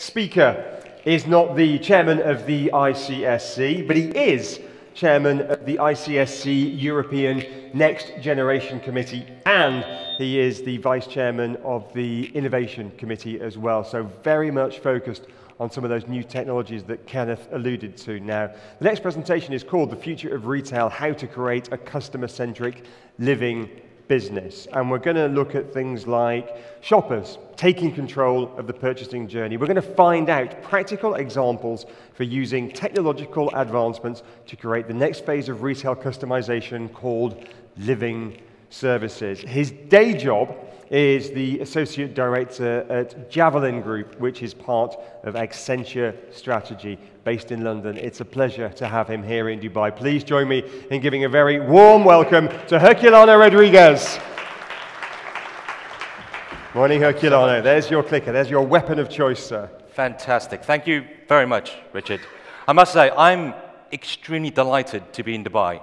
speaker is not the chairman of the ICSC, but he is chairman of the ICSC European Next Generation Committee, and he is the vice chairman of the Innovation Committee as well, so very much focused on some of those new technologies that Kenneth alluded to. Now, the next presentation is called The Future of Retail, How to Create a Customer-Centric Living Business. And we're going to look at things like shoppers taking control of the purchasing journey. We're going to find out practical examples for using technological advancements to create the next phase of retail customization called living services. His day job is the Associate Director at Javelin Group, which is part of Accenture Strategy, based in London. It's a pleasure to have him here in Dubai. Please join me in giving a very warm welcome to Herculano Rodriguez. Morning, Herculano. There's your clicker. There's your weapon of choice, sir. Fantastic. Thank you very much, Richard. I must say, I'm extremely delighted to be in Dubai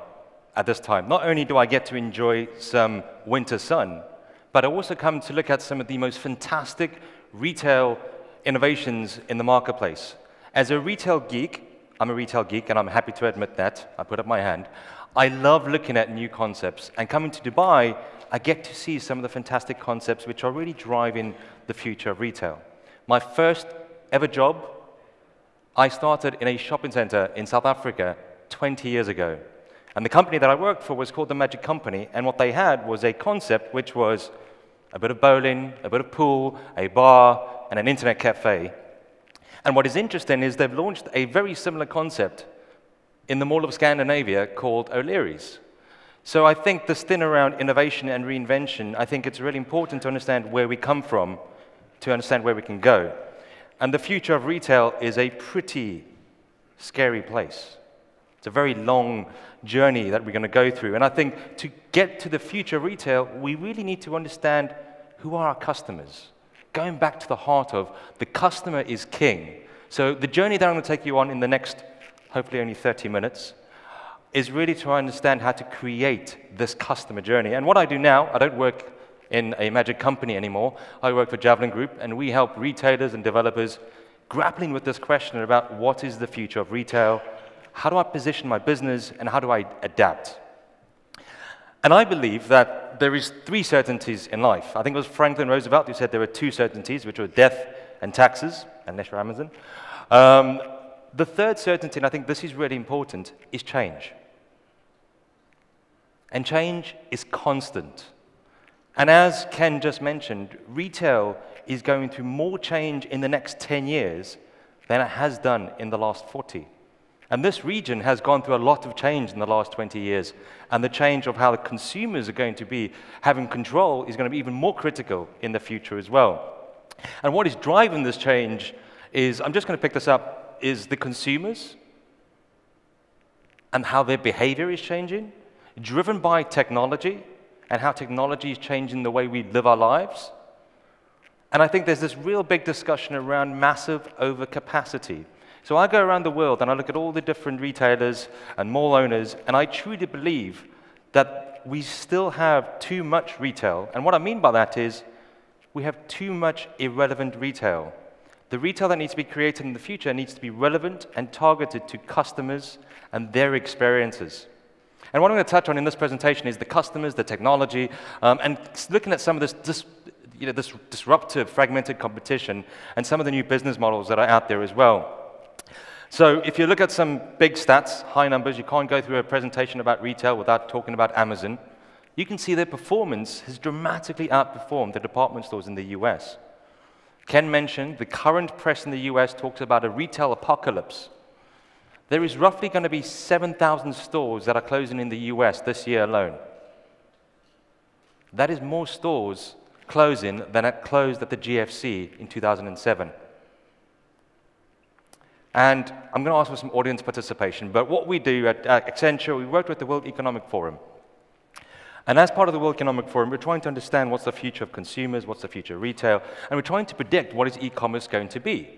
at this time. Not only do I get to enjoy some winter sun, but I also come to look at some of the most fantastic retail innovations in the marketplace. As a retail geek, I'm a retail geek, and I'm happy to admit that. I put up my hand. I love looking at new concepts, and coming to Dubai, I get to see some of the fantastic concepts which are really driving the future of retail. My first ever job, I started in a shopping center in South Africa 20 years ago. And the company that I worked for was called the Magic Company, and what they had was a concept which was a bit of bowling, a bit of pool, a bar, and an internet cafe. And what is interesting is they've launched a very similar concept in the Mall of Scandinavia called O'Leary's. So I think this thing around innovation and reinvention, I think it's really important to understand where we come from, to understand where we can go. And the future of retail is a pretty scary place. It's a very long journey that we're going to go through. And I think to get to the future of retail, we really need to understand who are our customers. Going back to the heart of the customer is king. So the journey that I'm going to take you on in the next, hopefully only 30 minutes, is really to understand how to create this customer journey. And what I do now, I don't work in a Magic Company anymore. I work for Javelin Group, and we help retailers and developers grappling with this question about what is the future of retail, how do I position my business, and how do I adapt? And I believe that there is 3 certainties in life. I think it was Franklin Roosevelt who said there were 2 certainties, which were death and taxes, unless you're Amazon. The third certainty, and I think this is really important, is change. And change is constant. And as Ken just mentioned, retail is going through more change in the next 10 years than it has done in the last 40. And this region has gone through a lot of change in the last 20 years. And the change of how the consumers are going to be having control is going to be even more critical in the future as well. And what is driving this change is, I'm just going to pick this up, is the consumers and how their behavior is changing, driven by technology and how technology is changing the way we live our lives. And I think there's this real big discussion around massive overcapacity. So I go around the world and I look at all the different retailers and mall owners, and I truly believe that we still have too much retail. And what I mean by that is we have too much irrelevant retail. The retail that needs to be created in the future needs to be relevant and targeted to customers and their experiences. And what I'm going to touch on in this presentation is the customers, the technology, and looking at some of this disruptive, fragmented competition and some of the new business models that are out there as well. So if you look at some big stats, high numbers, you can't go through a presentation about retail without talking about Amazon. You can see their performance has dramatically outperformed the department stores in the US. Ken mentioned the current press in the US talks about a retail apocalypse. There is roughly going to be 7,000 stores that are closing in the US this year alone. That is more stores closing than had closed at the GFC in 2007. And I'm going to ask for some audience participation. But what we do at Accenture, we worked with the World Economic Forum. And as part of the World Economic Forum, we're trying to understand what's the future of consumers, what's the future of retail, and we're trying to predict what is e-commerce going to be.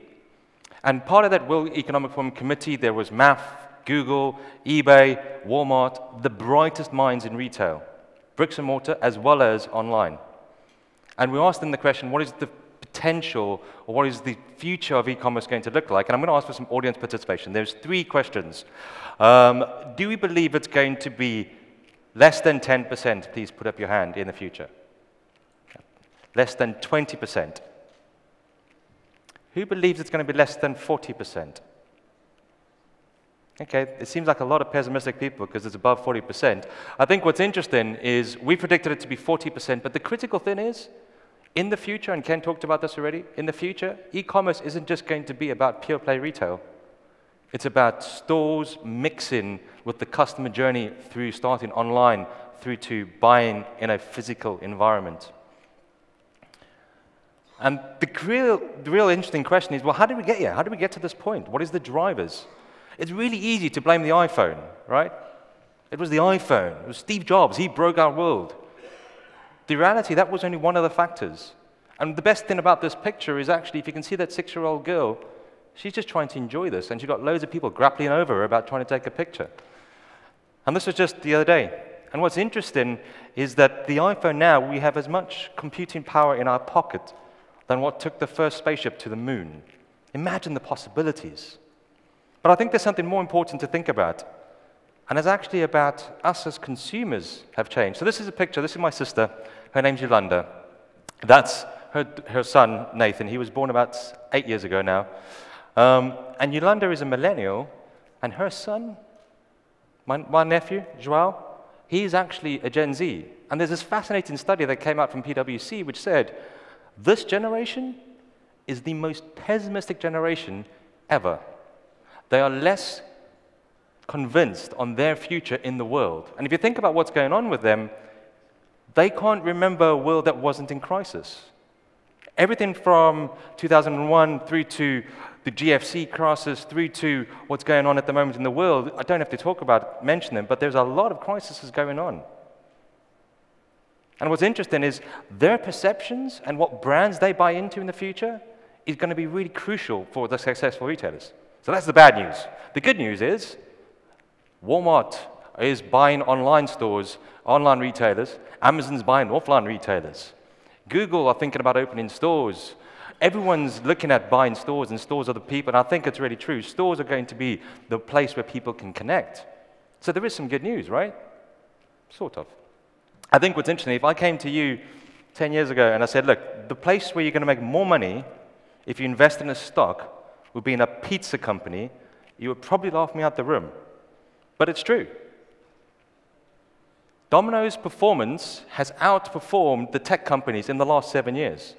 And part of that World Economic Forum committee, there was MAF, Google, eBay, Walmart, the brightest minds in retail, bricks and mortar as well as online. And we asked them the question, what is the potential, or what is the future of e-commerce going to look like? And I'm going to ask for some audience participation. There's 3 questions. Do we believe it's going to be less than 10%? Please put up your hand in the future. Less than 20%. Who believes it's going to be less than 40%? Okay, it seems like a lot of pessimistic people because it's above 40%. I think what's interesting is we predicted it to be 40%, but the critical thing is, in the future, and Ken talked about this already, in the future, e-commerce isn't just going to be about pure play retail. It's about stores mixing with the customer journey through starting online, through to buying in a physical environment. And the real interesting question is, well, how did we get here? How did we get to this point? What is the drivers? It's really easy to blame the iPhone, right? It was the iPhone. It was Steve Jobs. He broke our world. The reality, that was only one of the factors. And the best thing about this picture is actually, if you can see that 6-year-old girl, she's just trying to enjoy this, and she's got loads of people grappling over her about trying to take a picture. And this was just the other day. And what's interesting is that the iPhone now, we have as much computing power in our pocket than what took the first spaceship to the moon. Imagine the possibilities. But I think there's something more important to think about, and it's actually about us as consumers have changed. So this is a picture. This is my sister. Her name's Yolanda. That's her son, Nathan. He was born about 8 years ago now. And Yolanda is a millennial, and her son, my nephew, Joao, he's actually a Gen Z. And there's this fascinating study that came out from PwC which said, this generation is the most pessimistic generation ever. They are less convinced on their future in the world. And if you think about what's going on with them, they can't remember a world that wasn't in crisis. Everything from 2001 through to the GFC crisis, through to what's going on at the moment in the world, I don't have to mention them, but there's a lot of crises going on. And what's interesting is their perceptions and what brands they buy into in the future is going to be really crucial for the successful retailers. So that's the bad news. The good news is Walmart is buying online stores, online retailers. Amazon's buying offline retailers. Google are thinking about opening stores. Everyone's looking at buying stores, and stores are the people. And I think it's really true. Stores are going to be the place where people can connect. So there is some good news, right? Sort of. I think what's interesting, if I came to you 10 years ago and I said, look, the place where you're going to make more money if you invest in a stock would be in a pizza company, you would probably laugh me out the room. But it's true. Domino's performance has outperformed the tech companies in the last 7 years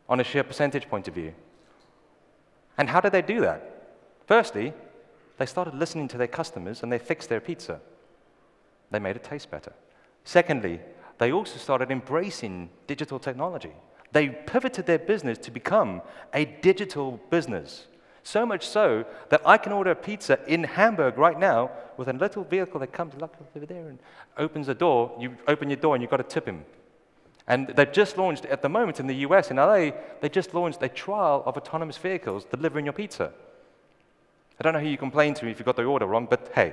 on a sheer percentage point of view. And how did they do that? Firstly, they started listening to their customers and they fixed their pizza. They made it taste better. Secondly, they also started embracing digital technology. They pivoted their business to become a digital business. So much so that I can order a pizza in Hamburg right now with a little vehicle that comes over there and opens the door. You open your door and you've got to tip him. And they've just launched, at the moment in the US, in LA, they just launched a trial of autonomous vehicles delivering your pizza. I don't know who you complain to if you got the order wrong, but hey.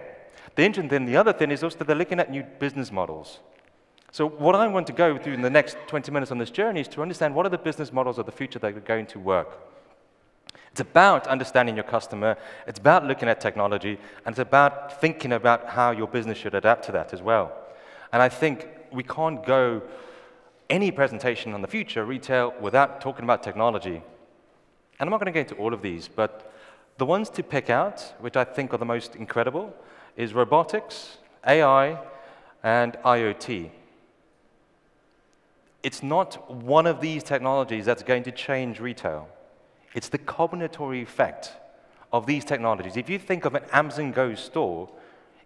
The interesting thing, the other thing is also that they're looking at new business models. So what I want to go through in the next 20 minutes on this journey is to understand what are the business models of the future that are going to work. It's about understanding your customer, it's about looking at technology, and it's about thinking about how your business should adapt to that as well. And I think we can't go any presentation on the future retail without talking about technology. And I'm not going to go into all of these, but the ones to pick out, which I think are the most incredible, is robotics, AI, and IoT. It's not one of these technologies that's going to change retail. It's the combinatory effect of these technologies. If you think of an Amazon Go store,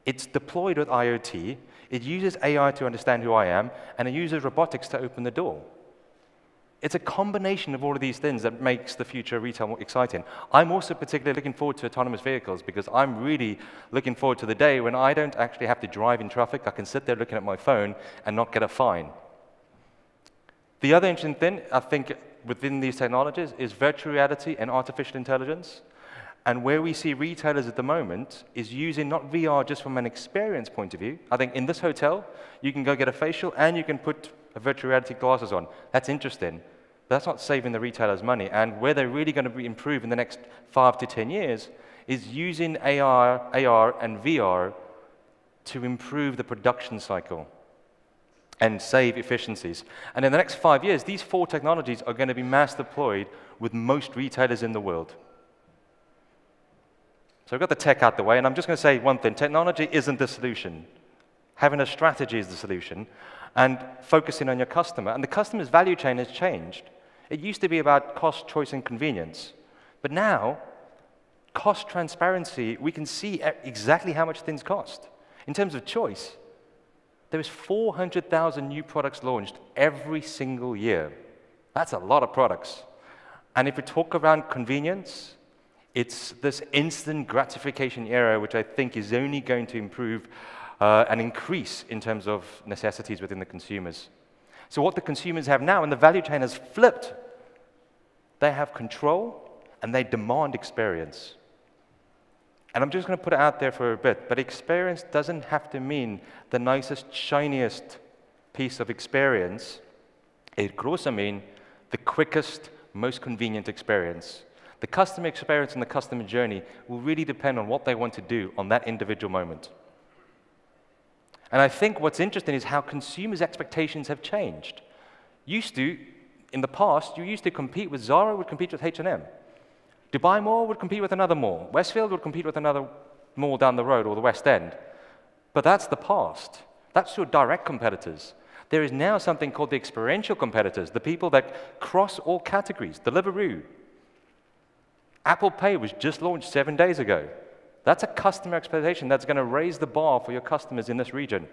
it's deployed with IoT, it uses AI to understand who I am, and it uses robotics to open the door. It's a combination of all of these things that makes the future of retail more exciting. I'm also particularly looking forward to autonomous vehicles because I'm really looking forward to the day when I don't actually have to drive in traffic. I can sit there looking at my phone and not get a fine. The other interesting thing, I think, within these technologies is virtual reality and artificial intelligence. And where we see retailers at the moment is using not VR just from an experience point of view. I think in this hotel, you can go get a facial and you can put a virtual reality glasses on. That's interesting. but that's not saving the retailers money. And where they're really going to improve in the next 5 to 10 years is using AR and VR to improve the production cycle and save efficiencies. And in the next 5 years, these 4 technologies are going to be mass deployed with most retailers in the world. So we've got the tech out the way, and I'm just going to say one thing. Technology isn't the solution. Having a strategy is the solution, and focusing on your customer. And the customer's value chain has changed. It used to be about cost, choice, and convenience. But now, cost transparency, we can see exactly how much things cost. In terms of choice, there is 400,000 new products launched every single year. That's a lot of products. And if we talk around convenience, it's this instant gratification era, which I think is only going to improve and increase in terms of necessities within the consumers. So what the consumers have now, and the value chain has flipped, they have control and they demand experience. And I'm just going to put it out there for a bit, but experience doesn't have to mean the nicest, shiniest piece of experience. It could also mean the quickest, most convenient experience. The customer experience and the customer journey will really depend on what they want to do on that individual moment. And I think what's interesting is how consumers' expectations have changed. In the past, you used to compete with Zara, would compete with H&M. Dubai Mall would compete with another mall. Westfield would compete with another mall down the road, or the West End. But that's the past. That's your direct competitors. There is now something called the experiential competitors, the people that cross all categories. Deliveroo. Apple Pay was just launched 7 days ago. That's a customer expectation that's going to raise the bar for your customers in this region.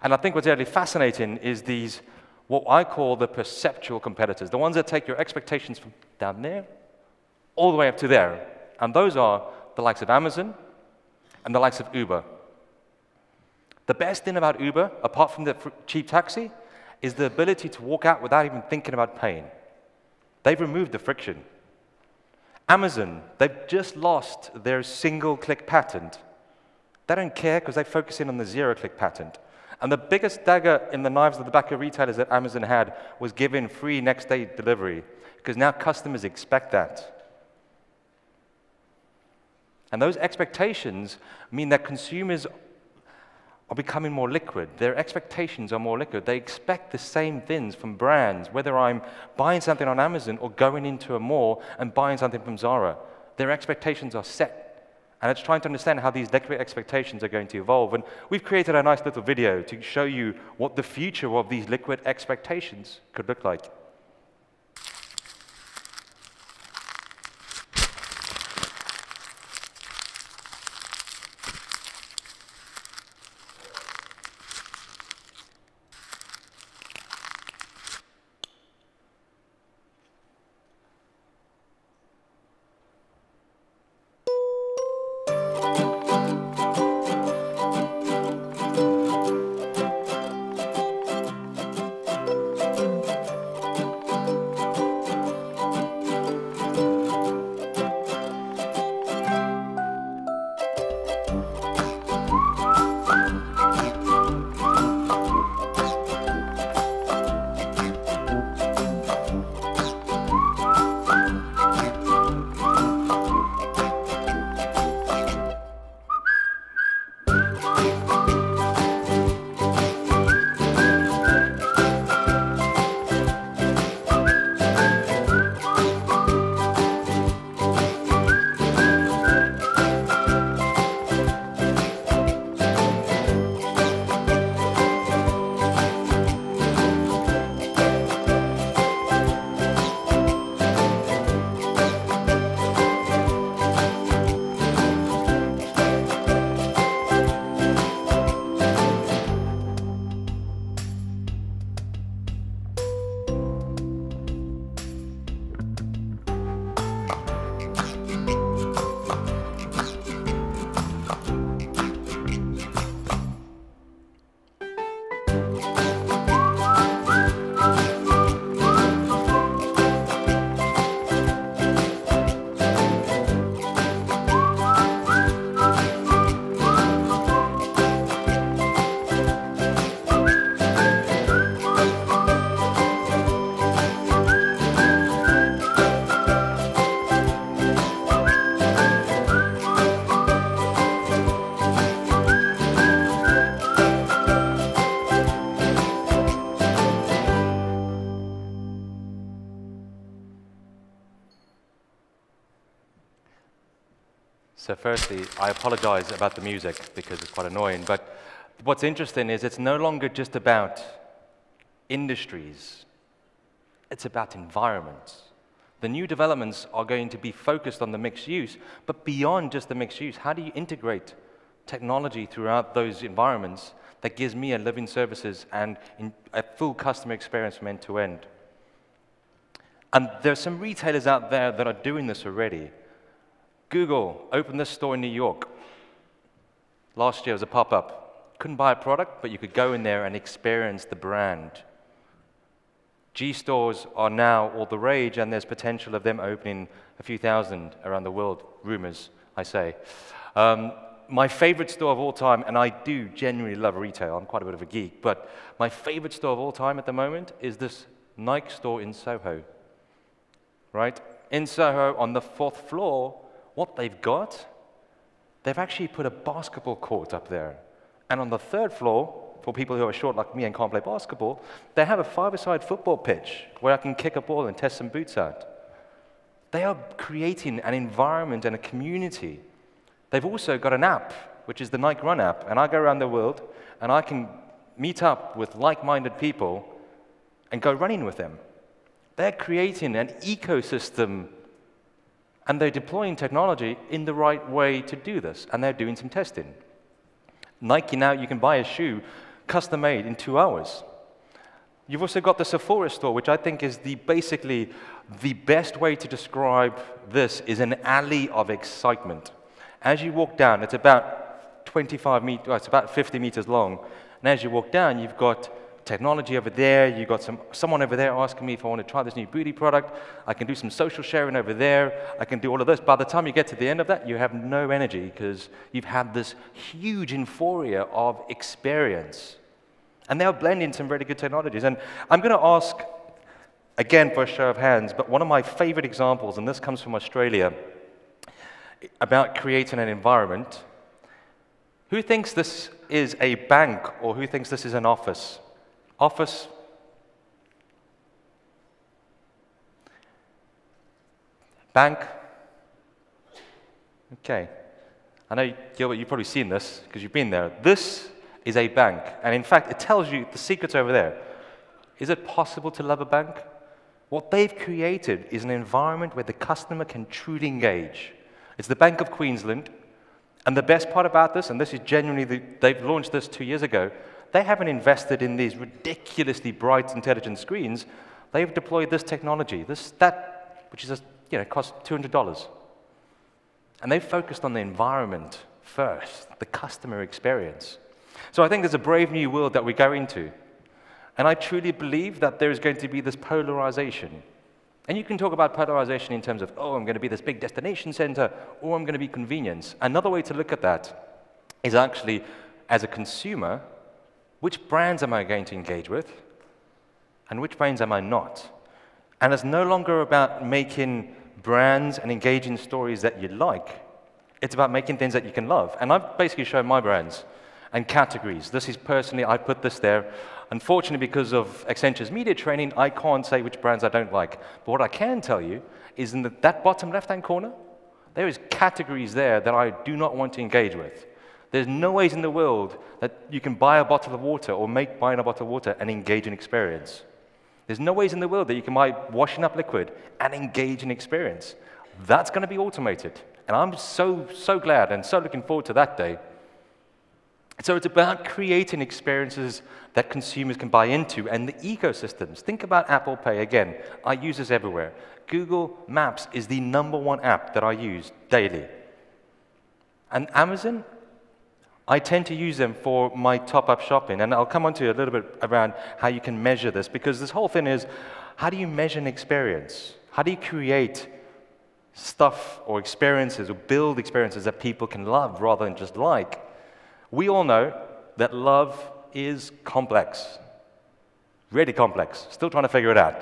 And I think what's really fascinating is these, what I call the perceptual competitors, the ones that take your expectations from down there all the way up to there. And those are the likes of Amazon and the likes of Uber. The best thing about Uber, apart from the cheap taxi, is the ability to walk out without even thinking about paying. They've removed the friction. Amazon, they've just lost their single-click patent. They don't care because they focus in on the zero-click patent. And the biggest dagger in the knives of the back of retailers that Amazon had was giving free next-day delivery, because now customers expect that. And those expectations mean that consumers are becoming more liquid. Their expectations are more liquid. They expect the same things from brands, whether I'm buying something on Amazon or going into a mall and buying something from Zara. Their expectations are set. And it's trying to understand how these liquid expectations are going to evolve. And we've created a nice little video to show you what the future of these liquid expectations could look like. So firstly, I apologize about the music because it's quite annoying, but what's interesting is it's no longer just about industries, it's about environments. The new developments are going to be focused on the mixed use, but beyond just the mixed use, how do you integrate technology throughout those environments that gives me a living services and a full customer experience from end to end? And there's some retailers out there that are doing this already. Google opened this store in New York. Last year it was a pop-up. Couldn't buy a product, but you could go in there and experience the brand. G-stores are now all the rage, and there's potential of them opening a few thousand around the world, rumors, I say. My favorite store of all time, and I do genuinely love retail, I'm quite a bit of a geek, but my favorite store of all time at the moment is this Nike store in Soho, right? In Soho, on the 4th floor, what they've got, they've actually put a basketball court up there. And on the 3rd floor, for people who are short like me and can't play basketball, they have a five-a-side football pitch where I can kick a ball and test some boots out. They are creating an environment and a community. They've also got an app, which is the Nike Run app, and I go around the world and I can meet up with like-minded people and go running with them. They're creating an ecosystem and they're deploying technology in the right way to do this, and they're doing some testing. Nike now, you can buy a shoe custom-made in 2 hours. You've also got the Sephora store, which I think is basically the best way to describe this is an alley of excitement. As you walk down, it's about 25 meters, well, it's about 50 meters long, and as you walk down, you've got technology over there, you've got someone over there asking me if I want to try this new beauty product, I can do some social sharing over there, I can do all of this. By the time you get to the end of that, you have no energy because you've had this huge euphoria of experience. And they're blending some really good technologies. And I'm going to ask, again for a show of hands, but one of my favorite examples, and this comes from Australia, about creating an environment. Who thinks this is a bank or who thinks this is an office? Office. Bank. Okay. I know, Gilbert, you've probably seen this because you've been there. This is a bank. And in fact, it tells you the secret's over there. Is it possible to love a bank? What they've created is an environment where the customer can truly engage. It's the Bank of Queensland. And the best part about this, and this is genuinely, they've launched this 2 years ago, they haven't invested in these ridiculously bright, intelligent screens. They've deployed this technology, which is, costs $200. And they've focused on the environment first, the customer experience. So I think there's a brave new world that we go into. And I truly believe that there is going to be this polarization. And you can talk about polarization in terms of, oh, I'm going to be this big destination center, or I'm going to be convenience. Another way to look at that is actually, as a consumer, which brands am I going to engage with, and which brands am I not? And it's no longer about making brands and engaging stories that you like. It's about making things that you can love. And I've basically shown my brands and categories. This is personally, I put this there. Unfortunately, because of Accenture's media training, I can't say which brands I don't like. But what I can tell you is in that bottom left-hand corner, there is categories there that I do not want to engage with. There's no ways in the world that you can buy a bottle of water or make buying a bottle of water and engage in experience. There's no ways in the world that you can buy washing up liquid and engage in experience. That's going to be automated. And I'm so glad and so looking forward to that day. So it's about creating experiences that consumers can buy into and the ecosystems. Think about Apple Pay again. I use this everywhere. Google Maps is the #1 app that I use daily. And Amazon, I tend to use them for my top-up shopping, and I'll come on to a little bit around how you can measure this, because this whole thing is, how do you measure an experience? How do you create stuff or experiences or build experiences that people can love rather than just like? We all know that love is complex, really complex, still trying to figure it out.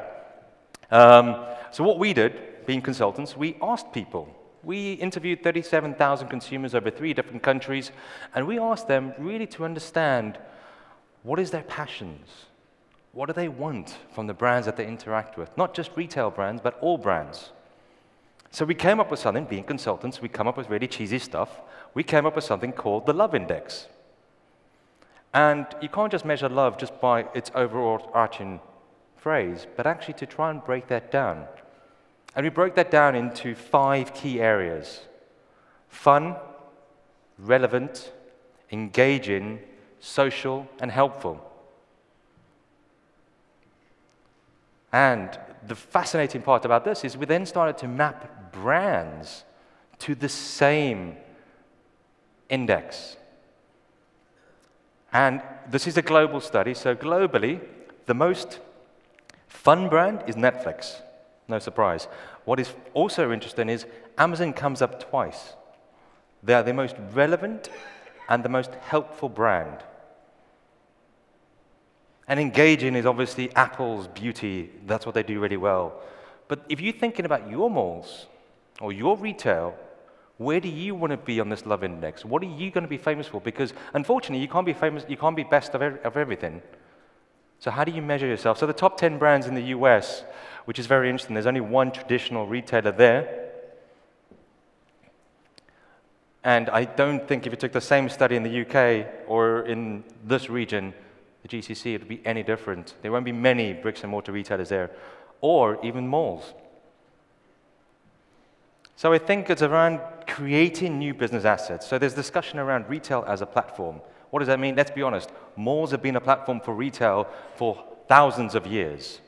So what we did, being consultants, we asked people. We interviewed 37,000 consumers over 3 different countries, and we asked them really to understand what is their passions, what do they want from the brands that they interact with, not just retail brands, but all brands. So we came up with something, being consultants, we come up with really cheesy stuff. We came up with something called the Love Index. And you can't just measure love just by its overarching phrase, but actually to try and break that down. And we broke that down into 5 key areas: fun, relevant, engaging, social, and helpful. And the fascinating part about this is we then started to map brands to the same index. And this is a global study, so globally, the most fun brand is Netflix. No surprise. What is also interesting is Amazon comes up twice. They are the most relevant and the most helpful brand. And engaging is obviously Apple's beauty. That's what they do really well. But if you're thinking about your malls or your retail, where do you want to be on this love index? What are you going to be famous for? Because unfortunately, you can't be famous, you can't be best of everything. So how do you measure yourself? So the top 10 brands in the US, which is very interesting, there's only one traditional retailer there. And I don't think if you took the same study in the UK or in this region, the GCC, it would be any different. There won't be many bricks and mortar retailers there, or even malls. So I think it's around creating new business assets. So there's discussion around retail as a platform. What does that mean? Let's be honest. Malls have been a platform for retail for thousands of years.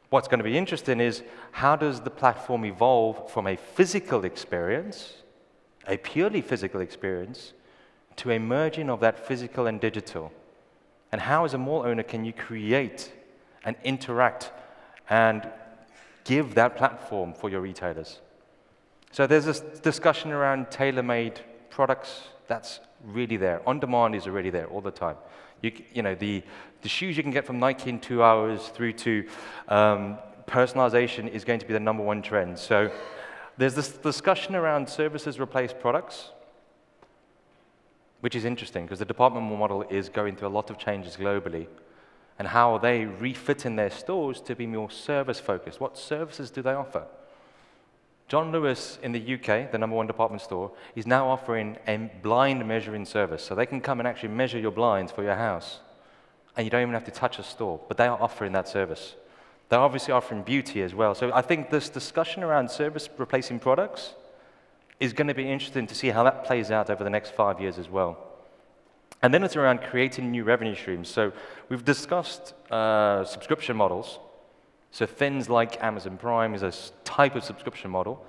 What's going to be interesting is how does the platform evolve from a physical experience, a purely physical experience, to a merging of that physical and digital? And how, as a mall owner, can you create and interact and give that platform for your retailers? So there's this discussion around tailor-made products. That's really there. On-demand is already there all the time. You know, the shoes you can get from Nike in 2 hours through to personalization is going to be the #1 trend. So there's this discussion around services replace products, which is interesting because the department model is going through a lot of changes globally. And how are they refitting their stores to be more service-focused? What services do they offer? John Lewis in the UK, the #1 department store, is now offering a blind measuring service. So they can come and actually measure your blinds for your house. And you don't even have to touch a store, but they are offering that service. They're obviously offering beauty as well. So I think this discussion around service replacing products is going to be interesting to see how that plays out over the next 5 years as well. And then it's around creating new revenue streams. So we've discussed subscription models. So things like Amazon Prime is a type of subscription model.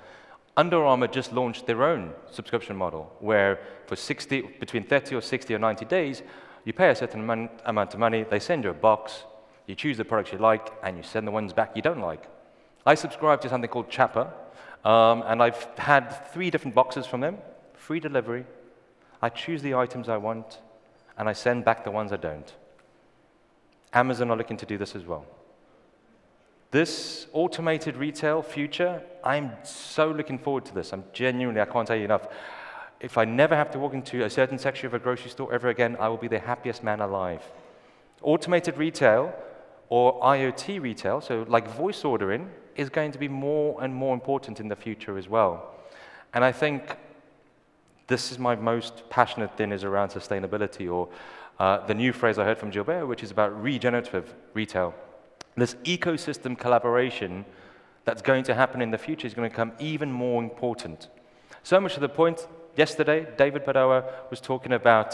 Under Armour just launched their own subscription model, where for between 30 or 60 or 90 days, you pay a certain amount of money, they send you a box, you choose the products you like, and you send the ones back you don't like. I subscribe to something called Chapper, and I've had 3 different boxes from them, free delivery. I choose the items I want, and I send back the ones I don't. Amazon are looking to do this as well. This automated retail future, I'm so looking forward to this. I can't tell you enough. If I never have to walk into a certain section of a grocery store ever again, I will be the happiest man alive. Automated retail or IoT retail, so like voice ordering, is going to be more and more important in the future as well. And I think this is my most passionate thing is around sustainability, or the new phrase I heard from Gilbert, which is about regenerative retail. This ecosystem collaboration that's going to happen in the future is going to become even more important. So much to the point, yesterday, David Padoa was talking about,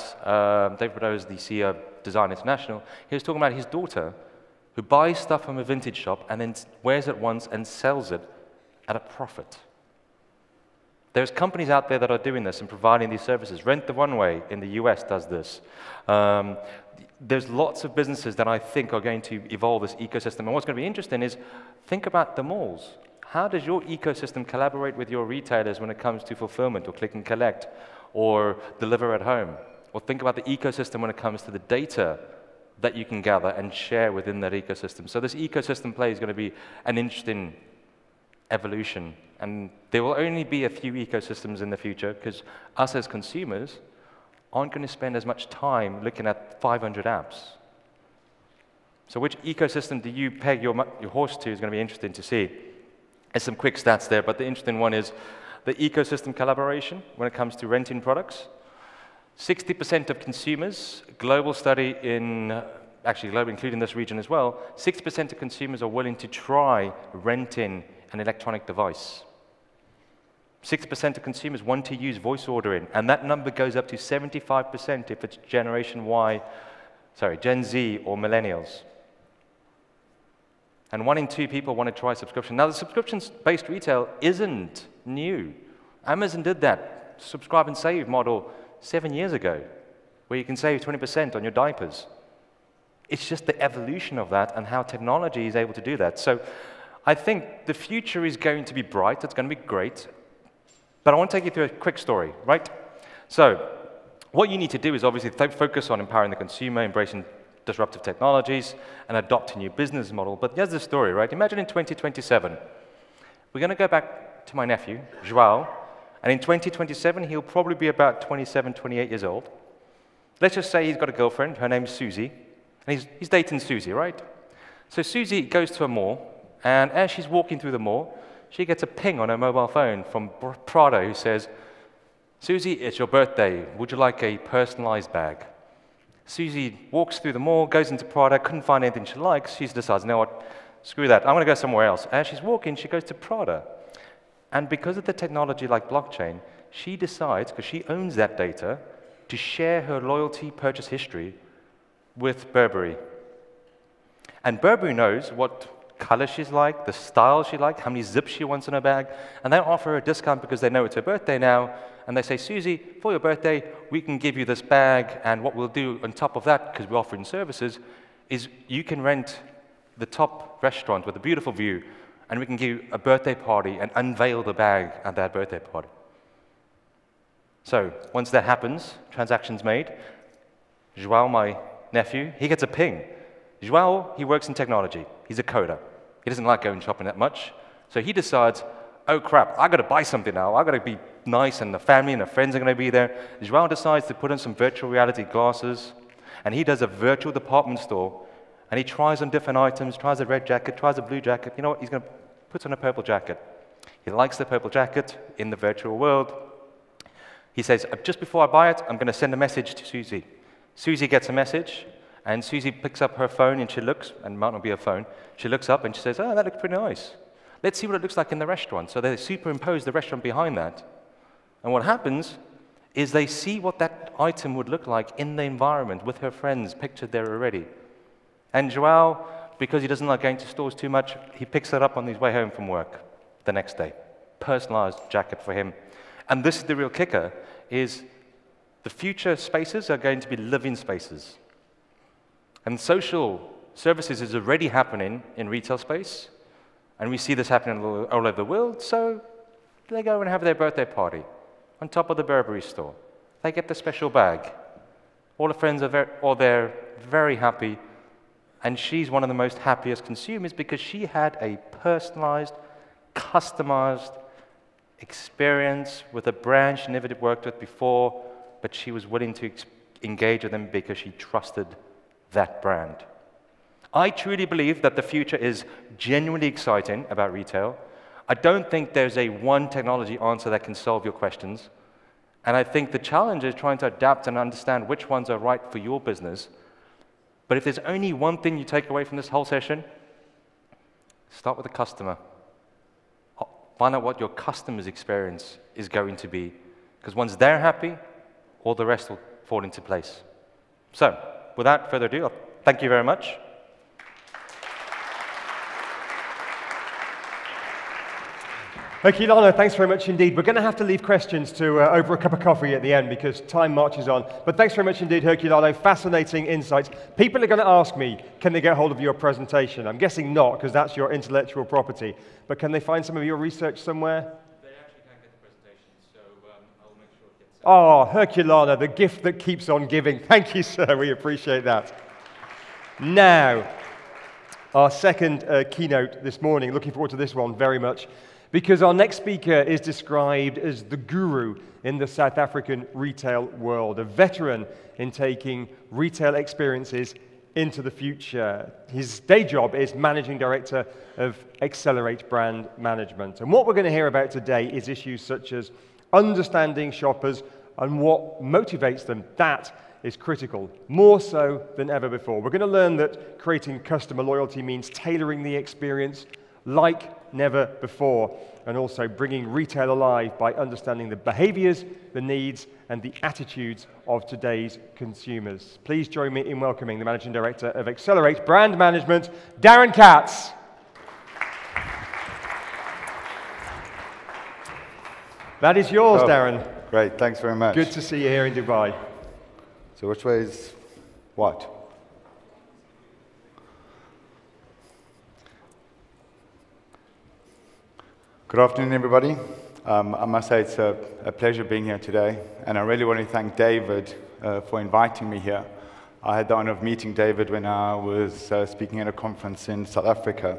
David Padoa is the CEO of Design International, he was talking about his daughter who buys stuff from a vintage shop and then wears it once and sells it at a profit. There's companies out there that are doing this and providing these services. Rent the Runway in the US does this. There's lots of businesses that I think are going to evolve this ecosystem. And what's going to be interesting is, think about the malls. How does your ecosystem collaborate with your retailers when it comes to fulfillment or click and collect or deliver at home? Or think about the ecosystem when it comes to the data that you can gather and share within that ecosystem. So this ecosystem play is going to be an interesting evolution. And there will only be a few ecosystems in the future because us as consumers aren't going to spend as much time looking at 500 apps. So which ecosystem do you peg your horse to is going to be interesting to see. There's some quick stats there, but the interesting one is the ecosystem collaboration when it comes to renting products. 60% of consumers, global study in, actually global including this region as well, 60% of consumers are willing to try renting an electronic device. 60% of consumers want to use voice ordering, and that number goes up to 75% if it's Gen Z or millennials. And 1 in 2 people want to try subscription. Now, the subscription-based retail isn't new. Amazon did that subscribe and save model 7 years ago, where you can save 20% on your diapers. It's just the evolution of that and how technology is able to do that. So I think the future is going to be bright. It's going to be great. But I want to take you through a quick story, right? So what you need to do is obviously focus on empowering the consumer, embracing disruptive technologies, and adopt a new business model. But here's the story, right? Imagine in 2027, we're going to go back to my nephew, João, and in 2027, he'll probably be about 27, 28 years old. Let's just say he's got a girlfriend, her name's Susie, and he's dating Susie, right? So Susie goes to a mall, and as she's walking through the mall, she gets a ping on her mobile phone from Prada who says, "Susie, it's your birthday. Would you like a personalized bag?" Susie walks through the mall, goes into Prada, couldn't find anything she likes. She decides, you know what, screw that, I'm going to go somewhere else. As she's walking, she goes to Prada. And because of the technology like blockchain, she decides, because she owns that data, to share her loyalty purchase history with Burberry. And Burberry knows what color she's like, the style she likes, how many zips she wants in her bag, and they offer her a discount because they know it's her birthday now, and they say, "Susie, for your birthday, we can give you this bag, and what we'll do on top of that, because we're offering services, is you can rent the top restaurant with a beautiful view, and we can give you a birthday party and unveil the bag at that birthday party." So once that happens, transaction's made, João, my nephew, he gets a ping. João, he works in technology. He's a coder. He doesn't like going shopping that much. So he decides, oh crap, I got to buy something now. I got to be nice, and the family and the friends are going to be there. João decides to put on some virtual reality glasses, and he does a virtual department store, and he tries on different items, tries a red jacket, tries a blue jacket. You know what? He's going to put on a purple jacket. He likes the purple jacket in the virtual world. He says, just before I buy it, I'm going to send a message to Susie. Susie gets a message, and Susie picks up her phone, and she looks, and it might not be her phone, she looks up, and she says, "Oh, that looks pretty nice. Let's see what it looks like in the restaurant." So they superimpose the restaurant behind that. And what happens is they see what that item would look like in the environment with her friends pictured there already. And João, because he doesn't like going to stores too much, he picks it up on his way home from work the next day. Personalized jacket for him. And this is the real kicker, is the future spaces are going to be living spaces. And social services is already happening in retail space, and we see this happening all over the world, so they go and have their birthday party on top of the Burberry store. They get the special bag. All the friends are there, very happy, and she's one of the most happiest consumers because she had a personalized, customized experience with a brand she never worked with before, but she was willing to engage with them because she trusted that brand. I truly believe that the future is genuinely exciting about retail. I don't think there's a one technology answer that can solve your questions. And I think the challenge is trying to adapt and understand which ones are right for your business. But if there's only one thing you take away from this whole session, start with the customer. Find out what your customer's experience is going to be. Because once they're happy, all the rest will fall into place. So, without further ado, thank you very much. Herculano, thanks very much indeed. We're going to have to leave questions to over a cup of coffee at the end because time marches on. But thanks very much indeed, Herculano. Fascinating insights. People are going to ask me, can they get hold of your presentation? I'm guessing not, because that's your intellectual property. But can they find some of your research somewhere? They actually can't get the presentation, so I'll make sure it gets Oh, Herculano, the gift that keeps on giving. Thank you, sir. We appreciate that. Now, our second keynote this morning. Looking forward to this one very much, because our next speaker is described as the guru in the South African retail world, a veteran in taking retail experiences into the future. His day job is Managing Director of Accelerate Brand Management. And what we're going to hear about today is issues such as understanding shoppers and what motivates them. That is critical, more so than ever before. We're going to learn that creating customer loyalty means tailoring the experience like never before, and also bringing retail alive by understanding the behaviors, the needs, and the attitudes of today's consumers. Please join me in welcoming the Managing Director of Accelerate Brand Management, Darren Katz. That is yours, Darren. Great, thanks very much. Good to see you here in Dubai. So which way is what? Good afternoon, everybody. I must say it's a pleasure being here today, and I really want to thank David for inviting me here. I had the honor of meeting David when I was speaking at a conference in South Africa.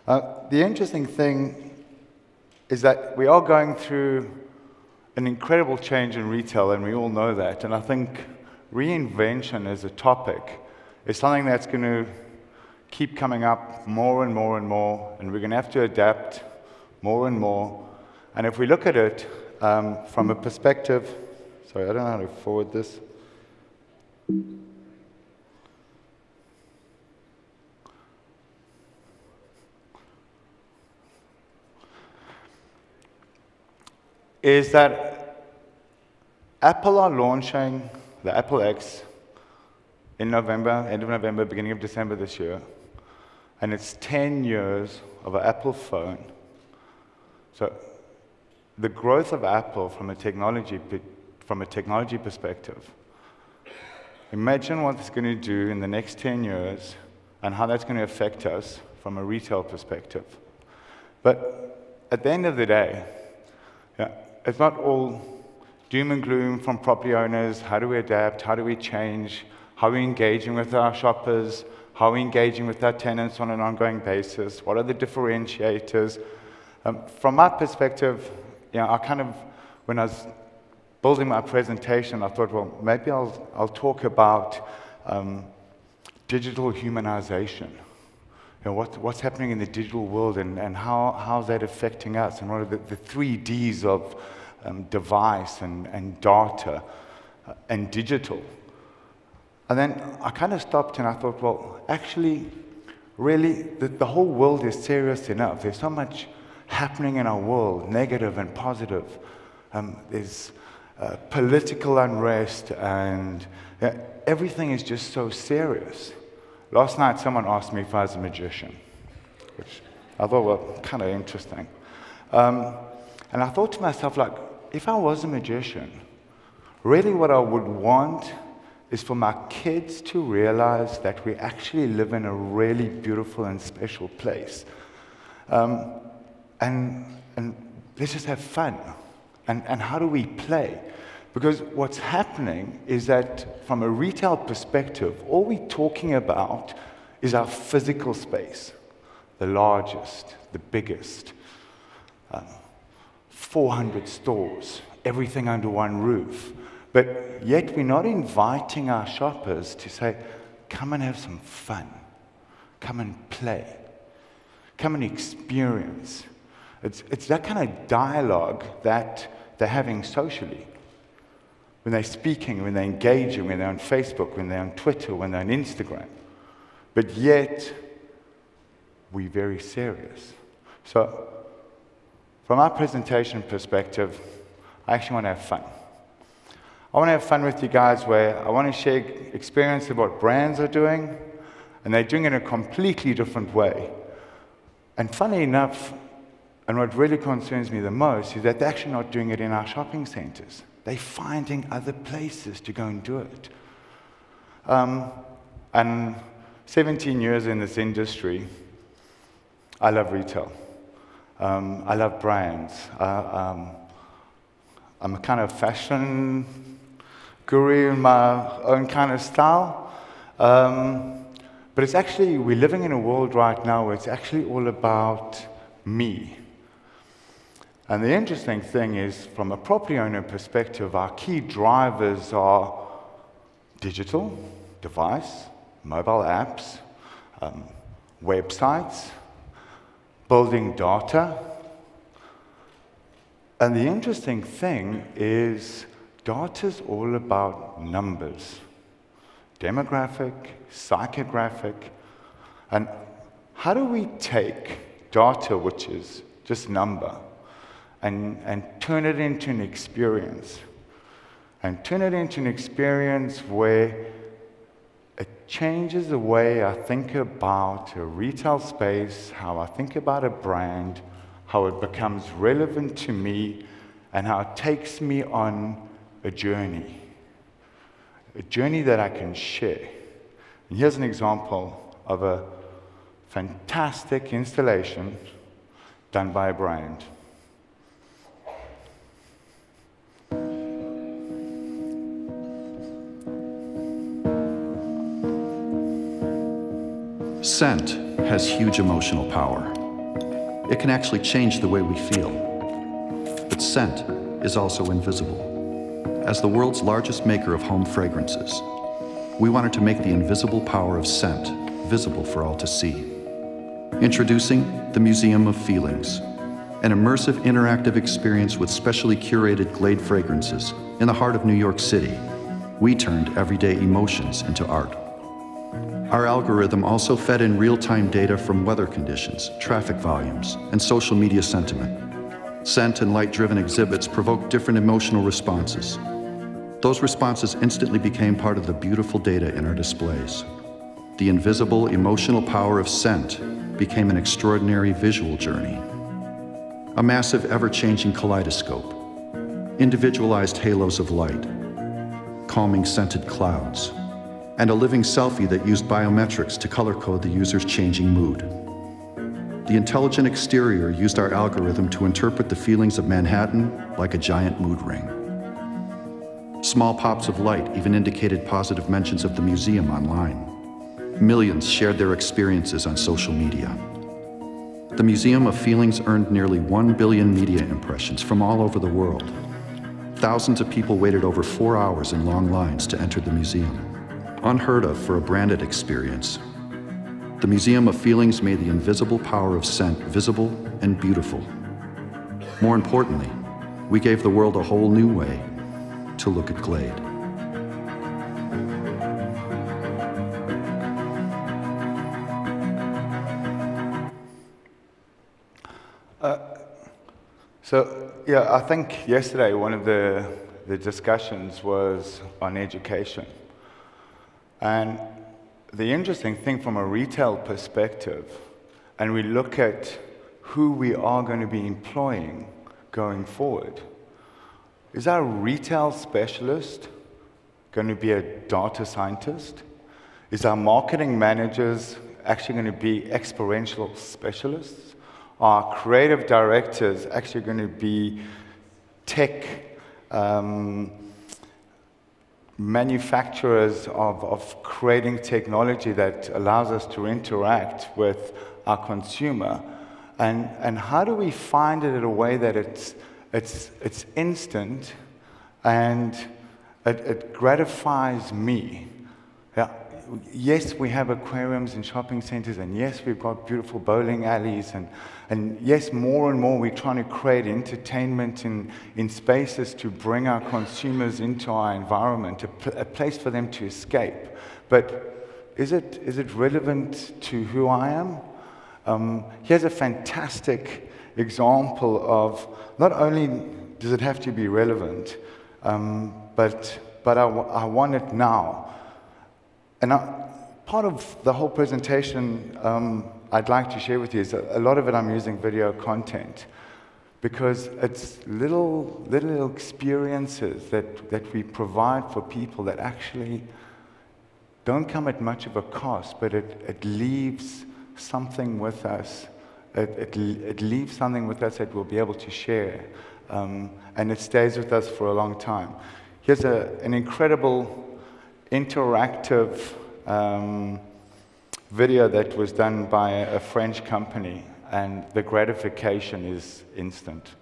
The interesting thing is that we are going through an incredible change in retail, and we all know that. And I think reinvention as a topic is something that's going to keep coming up more and more and more, and we're going to have to adapt more and more. And if we look at it from a perspective, sorry, I don't know how to forward this. Is that Apple are launching the Apple X in November, end of November, beginning of December this year. And it's 10 years of an Apple phone. So the growth of Apple from a technology perspective, imagine what it's going to do in the next 10 years and how that's going to affect us from a retail perspective. But at the end of the day, it's not all doom and gloom from property owners. How do we adapt? How do we change? How are we engaging with our shoppers? How are we engaging with our tenants on an ongoing basis? What are the differentiators? From my perspective, I kind of, when I was building my presentation, I thought, well, maybe I'll talk about digital humanization. What's happening in the digital world, and how's that affecting us, and what are the 3Ds of device and data and digital. And then I kind of stopped and I thought, well, actually, really, the whole world is serious enough. There's so much happening in our world, negative and positive. There's political unrest, and everything is just so serious. Last night, someone asked me if I was a magician, which I thought, well, kind of interesting. And I thought to myself, like, if I was a magician, really what I would want is for my kids to realize that we actually live in a really beautiful and special place. And let's just have fun. And how do we play? Because what's happening is that from a retail perspective, all we're talking about is our physical space, the largest, the biggest, 400 stores, everything under one roof. But yet we're not inviting our shoppers to say, come and have some fun, come and play, come and experience. It's that kind of dialogue that they're having socially. When they're speaking, when they're engaging, when they're on Facebook, when they're on Twitter, when they're on Instagram. But yet, we're very serious. So, from our presentation perspective, I actually want to have fun. I want to have fun with you guys where I want to share experience of what brands are doing, and they're doing it in a completely different way. And funny enough, and what really concerns me the most is that they're actually not doing it in our shopping centers. They're finding other places to go and do it. And 17 years in this industry, I love retail. I love brands. I'm a kind of fashion guru in my own kind of style. But it's actually, we're living in a world right now where it's actually all about me. And the interesting thing is, from a property owner perspective, our key drivers are digital, device, mobile apps, websites, building data. And the interesting thing is data's all about numbers. Demographic, psychographic. And how do we take data, which is just number, and turn it into an experience? And turn it into an experience where it changes the way I think about a retail space, how I think about a brand, how it becomes relevant to me, and how it takes me on a journey that I can share. And here's an example of a fantastic installation done by a brand. Scent has huge emotional power. It can actually change the way we feel. But scent is also invisible. As the world's largest maker of home fragrances, we wanted to make the invisible power of scent visible for all to see. Introducing the Museum of Feelings, an immersive interactive experience with specially curated Glade fragrances in the heart of New York City. We turned everyday emotions into art. Our algorithm also fed in real-time data from weather conditions, traffic volumes, and social media sentiment. Scent and light-driven exhibits provoked different emotional responses. Those responses instantly became part of the beautiful data in our displays. The invisible emotional power of scent became an extraordinary visual journey. A massive, ever-changing kaleidoscope, individualized halos of light, calming scented clouds, and a living selfie that used biometrics to color code the user's changing mood. The intelligent exterior used our algorithm to interpret the feelings of Manhattan like a giant mood ring. Small pops of light even indicated positive mentions of the museum online. Millions shared their experiences on social media. The Museum of Feelings earned nearly 1 billion media impressions from all over the world. Thousands of people waited over 4 hours in long lines to enter the museum. Unheard of for a branded experience. The Museum of Feelings made the invisible power of scent visible and beautiful. More importantly, we gave the world a whole new way to look at Glade. I think yesterday one of the discussions was on education. And the interesting thing from a retail perspective, and we look at who we are going to be employing going forward, is our retail specialist going to be a data scientist? Is our marketing managers actually going to be experiential specialists? Are creative directors actually going to be tech manufacturers of creating technology that allows us to interact with our consumer? And how do we find it in a way that it's instant and it gratifies me? Yeah. Yes, we have aquariums and shopping centers, and yes, we've got beautiful bowling alleys, and yes, more and more we're trying to create entertainment in spaces to bring our consumers into our environment, a place for them to escape. But is it relevant to who I am? Here's a fantastic example of not only does it have to be relevant, but I want it now. And part of the whole presentation I'd like to share with you is a lot of it I'm using video content, because it's little experiences that we provide for people that actually don't come at much of a cost, but it leaves something with us. It leaves something with us that we'll be able to share, and it stays with us for a long time. Here's an incredible interactive video that was done by a French company, and the gratification is instant.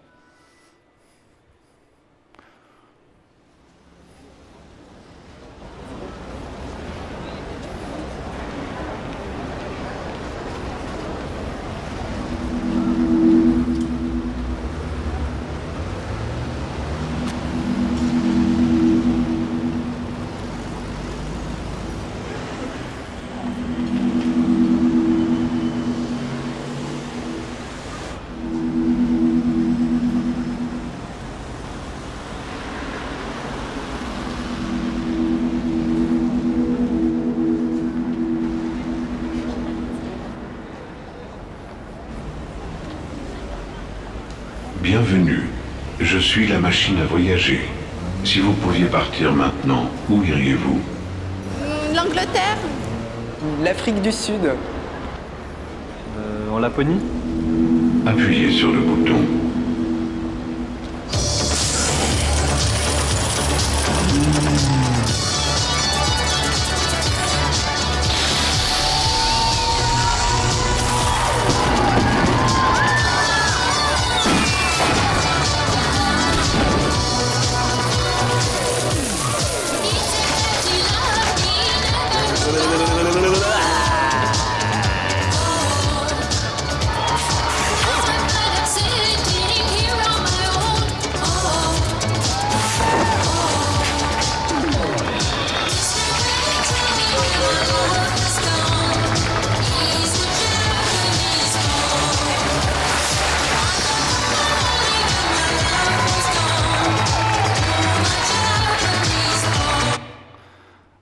Bienvenue. Je suis la machine à voyager. Si vous pouviez partir maintenant, où iriez-vous? L'Angleterre. L'Afrique du Sud. En Laponie. Appuyez sur le bouton.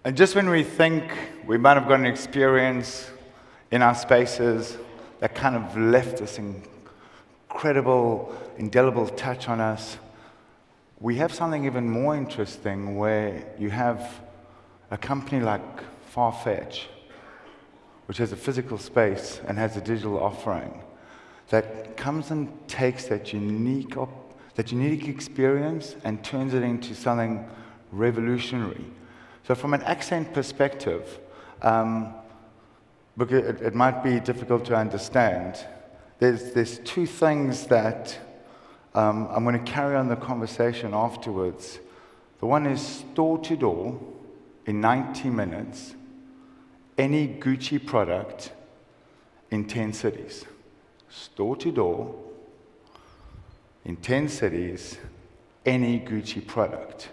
And just when we think we might have got an experience in our spaces that kind of left this incredible, indelible touch on us, we have something even more interesting where you have a company like Farfetch, which has a physical space and has a digital offering, that comes and takes that unique experience and turns it into something revolutionary. So from an accent perspective, because it might be difficult to understand, there's two things that I'm going to carry on the conversation afterwards. The one is store to door in 90 minutes, any Gucci product in 10 cities. Store to door in 10 cities, any Gucci product.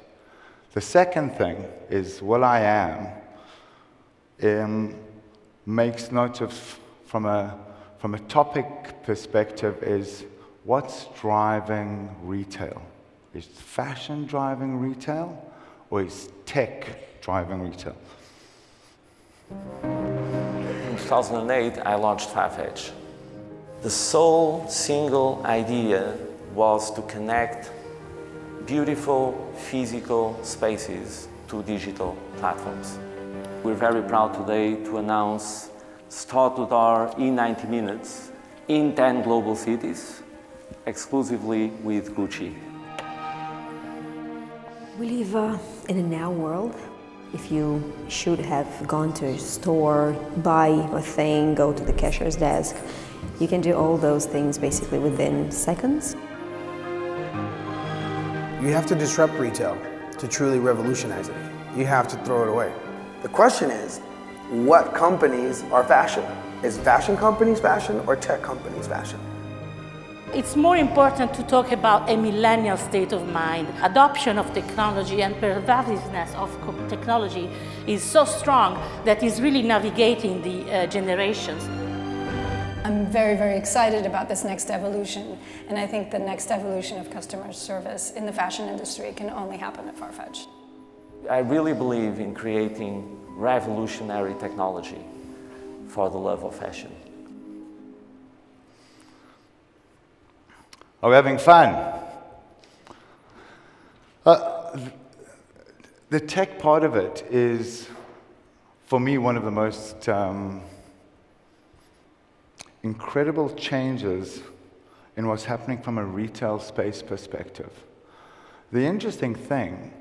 The second thing is Will I Am makes note of, from a topic perspective, is what's driving retail? Is fashion driving retail, or is tech driving retail? In 2008, I launched Farfetch. The sole single idea was to connect beautiful physical spaces to digital platforms. We're very proud today to announce store-to-door in 90 minutes in 10 global cities, exclusively with Gucci. We live in a now world. If you should have gone to a store, buy a thing, go to the cashier's desk, you can do all those things basically within seconds. You have to disrupt retail to truly revolutionize it. You have to throw it away. The question is, what companies are fashion? Is fashion companies fashion or tech companies fashion? It's more important to talk about a millennial state of mind. Adoption of technology and pervasiveness of technology is so strong that it's really navigating the generations. I'm very, very excited about this next evolution, and I think the next evolution of customer service in the fashion industry can only happen at Farfetch. I really believe in creating revolutionary technology for the love of fashion. Are we having fun? The tech part of it is, for me, one of the most incredible changes in what's happening from a retail space perspective. The interesting thing,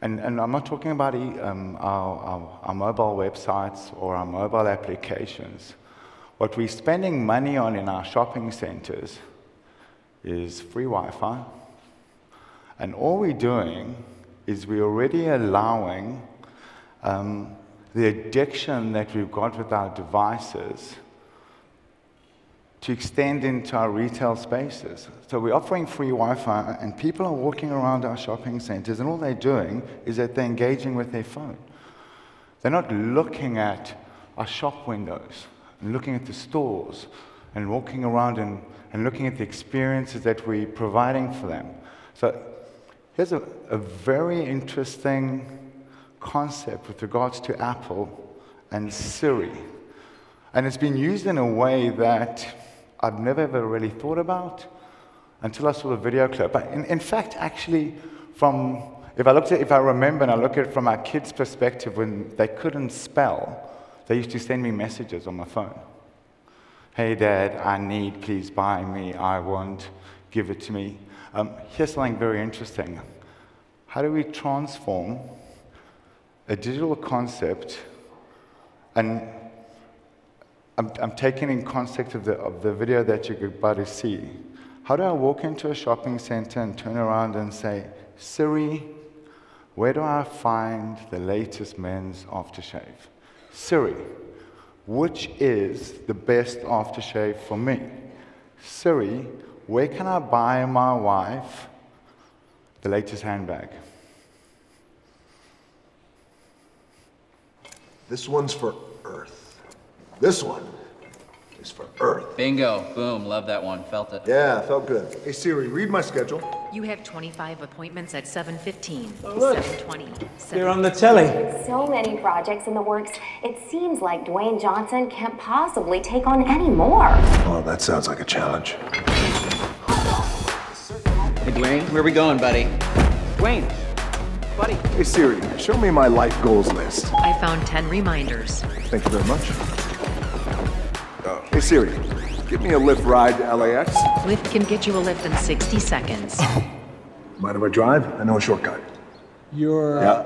and I'm not talking about our mobile websites or our mobile applications. What we're spending money on in our shopping centers is free Wi-Fi. And all we're doing is we're already allowing the addiction that we've got with our devices to extend into our retail spaces. So we're offering free Wi-Fi, and people are walking around our shopping centers, and all they're doing is that they're engaging with their phone. They're not looking at our shop windows, and looking at the stores, and walking around and looking at the experiences that we're providing for them. So here's a very interesting concept with regards to Apple and Siri. And it's been used in a way that I've never ever really thought about until I saw the video clip. But in fact, actually, if I remember and I look at it from our kids' perspective, when they couldn't spell, they used to send me messages on my phone. Hey, Dad, I need, please buy me, I want, give it to me. Here's something very interesting. How do we transform a digital concept, and I'm taking in context of the video that you're about to see. How do I walk into a shopping center and turn around and say, Siri, where do I find the latest men's aftershave? Siri, which is the best aftershave for me? Siri, where can I buy my wife the latest handbag? This one's for Earth. This one is for Earth. Bingo. Boom. Love that one. Felt it. Yeah, felt good. Hey, Siri, read my schedule. You have 25 appointments at 7:15, oh, look. 7:20. You're on the telly. With so many projects in the works, it seems like Dwayne Johnson can't possibly take on any more. Oh, that sounds like a challenge. Hey, Dwayne, where are we going, buddy? Dwayne, buddy. Hey, Siri, show me my life goals list. I found 10 reminders. Thank you very much. Hey, Siri, give me a Lyft ride to LAX. Lyft can get you a lift in 60 seconds. Mind if I drive? I know a shortcut. You're... Yeah.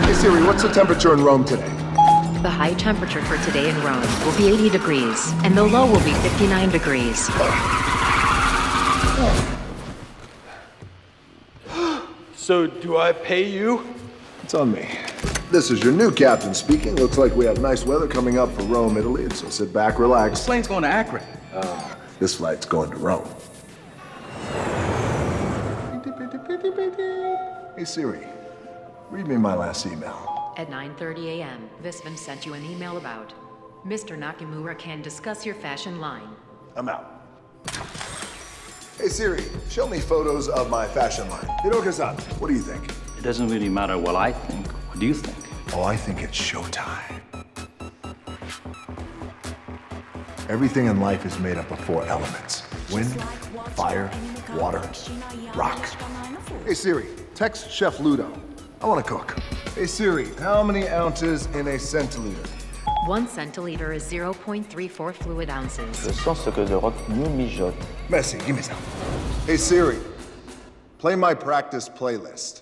Hey, Siri, what's the temperature in Rome today? The high temperature for today in Rome will be 80 degrees, and the low will be 59 degrees. So, do I pay you? It's on me. This is your new captain speaking. Looks like we have nice weather coming up for Rome, Italy, so sit back, relax. This plane's going to Akron. This flight's going to Rome. Hey, Siri, read me my last email. At 9:30 a.m., Visvin sent you an email about Mr. Nakamura can discuss your fashion line. I'm out. Hey, Siri, show me photos of my fashion line. Hiroka-san, what do you think? It doesn't really matter what I think. What do you think? Oh, I think it's showtime. Everything in life is made up of 4 elements. Wind, fire, water, rock. Hey, Siri, text Chef Ludo. I want to cook. Hey, Siri, how many ounces in a centiliter? 1 centiliter is 0.34 fluid ounces. Je sens ce que l'Europe nous mijote. Messi, give me some. Hey, Siri, play my practice playlist.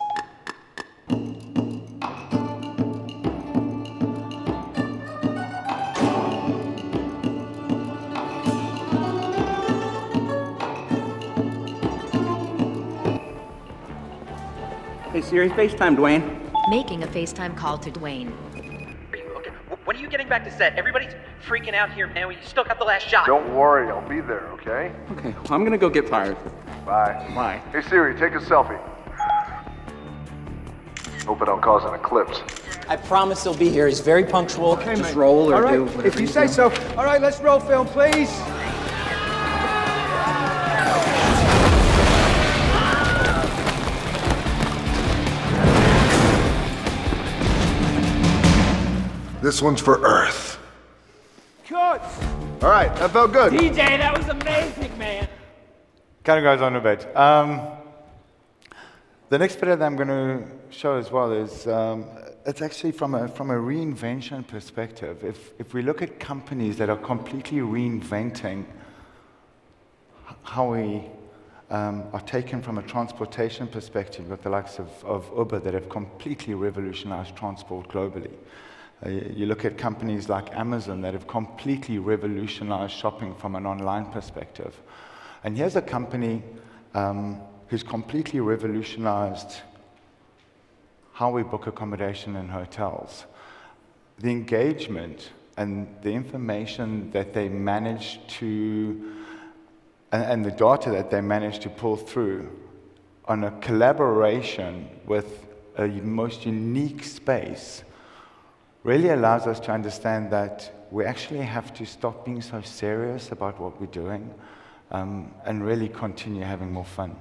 Hey, Siri, FaceTime, Dwayne. Making a FaceTime call to Dwayne. Okay, when are you getting back to set? Everybody's freaking out here, man. We still got the last shot. Don't worry, I'll be there, okay? Okay, well, I'm gonna go get fired. Bye. Bye. Hey, Siri, take a selfie. Hope I don't cause an eclipse. I promise he'll be here. He's very punctual. Okay, Just mate. roll or All right, do whatever if you you say do. so. All right, let's roll film, please. This one's for Earth. Cut! All right, that felt good. DJ, that was amazing, man. Kind of goes on a bit. The next video that I'm going to show as well is, it's actually from a reinvention perspective. If we look at companies that are completely reinventing how we are taken from a transportation perspective, with the likes of Uber that have completely revolutionized transport globally. You look at companies like Amazon that have completely revolutionized shopping from an online perspective. And here's a company who's completely revolutionized how we book accommodation in hotels. The engagement and the information that they managed to, and the data that they managed to pull through on a collaboration with a most unique space really allows us to understand that we actually have to stop being so serious about what we're doing and really continue having more fun.